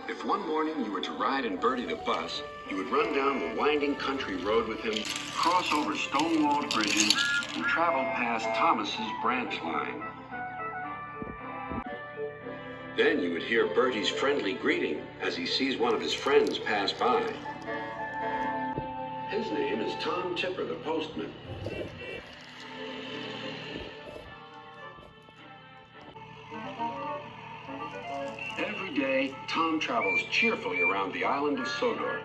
If one morning you were to ride in Bertie the bus, you would run down the winding country road with him, cross over stone-walled bridges, and travel past Thomas's branch line. Then you would hear Bertie's friendly greeting as he sees one of his friends pass by. His name is Tom Tipper, the postman. Every day, Tom travels cheerfully around the island of Sodor.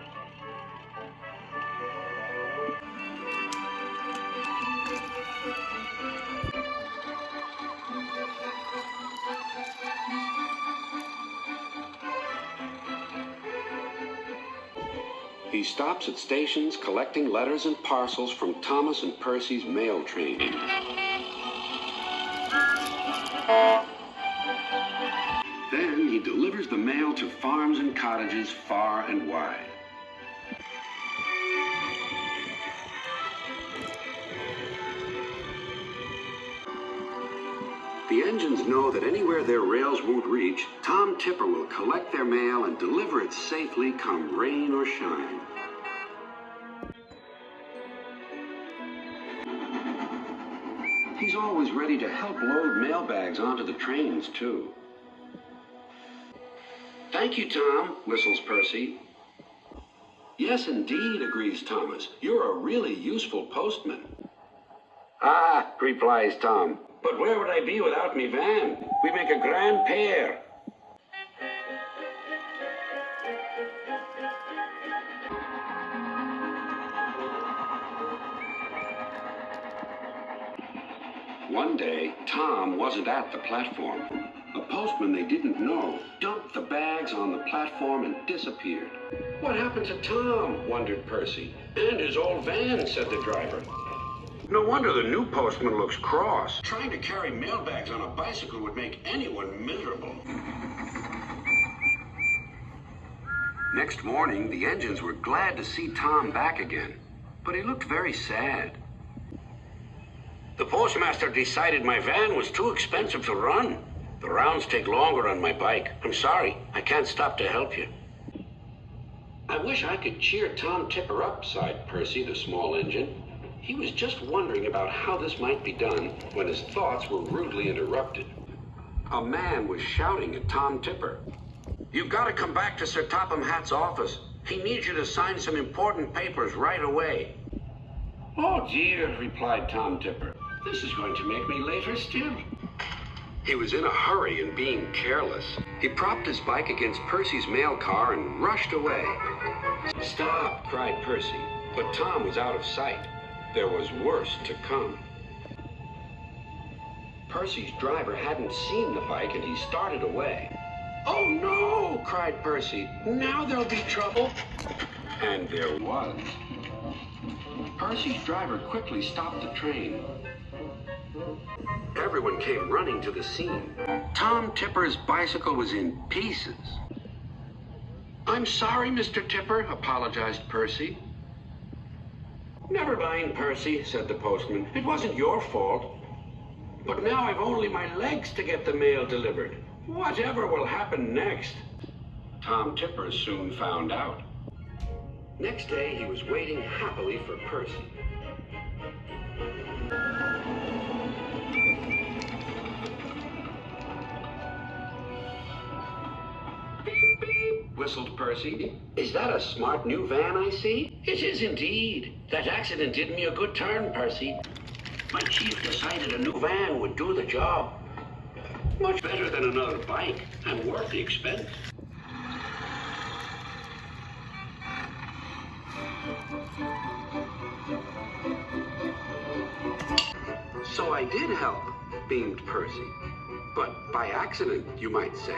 He stops at stations collecting letters and parcels from Thomas and Percy's mail train. Then he delivers the mail to farms and cottages far and wide. The engines know that anywhere their rails won't reach, Tom Tipper will collect their mail and deliver it safely come rain or shine. He's always ready to help load mailbags onto the trains, too. Thank you, Tom, whistles Percy. Yes, indeed, agrees Thomas. You're a really useful postman. Ah, replies Tom. But where would I be without me van? We make a grand pair. One day, Tom wasn't at the platform. A postman they didn't know dumped the bags on the platform and disappeared. What happened to Tom? Wondered Percy. And his old van, said the driver. No wonder the new postman looks cross. Trying to carry mailbags on a bicycle would make anyone miserable. Next morning, the engines were glad to see Tom back again, but he looked very sad. The postmaster decided my van was too expensive to run. The rounds take longer on my bike. I'm sorry, I can't stop to help you. I wish I could cheer Tom Tipper up, sighed Percy, the small engine. He was just wondering about how this might be done when his thoughts were rudely interrupted. A man was shouting at Tom Tipper. You've got to come back to Sir Topham Hatt's office. He needs you to sign some important papers right away. Oh dear, replied Tom Tipper. This is going to make me later still. He was in a hurry and being careless. He propped his bike against Percy's mail car and rushed away. Stop, cried Percy, but Tom was out of sight. There was worse to come. Percy's driver hadn't seen the bike and he started away. Oh no, cried Percy. Now there'll be trouble. And there was. Percy's driver quickly stopped the train. Everyone came running to the scene. Tom Tipper's bicycle was in pieces. I'm sorry, Mr. Tipper, apologized Percy. Never mind, Percy, said the postman. It wasn't your fault. But now I've only my legs to get the mail delivered. Whatever will happen next? Tom Tipper soon found out. Next day, he was waiting happily for Percy. Beep, beep, whistled Percy. Is that a smart new van I see? It is indeed. That accident did me a good turn, Percy. My chief decided a new van would do the job. Much better than another bike, and worth the expense. So I did help, beamed Percy. But by accident, you might say.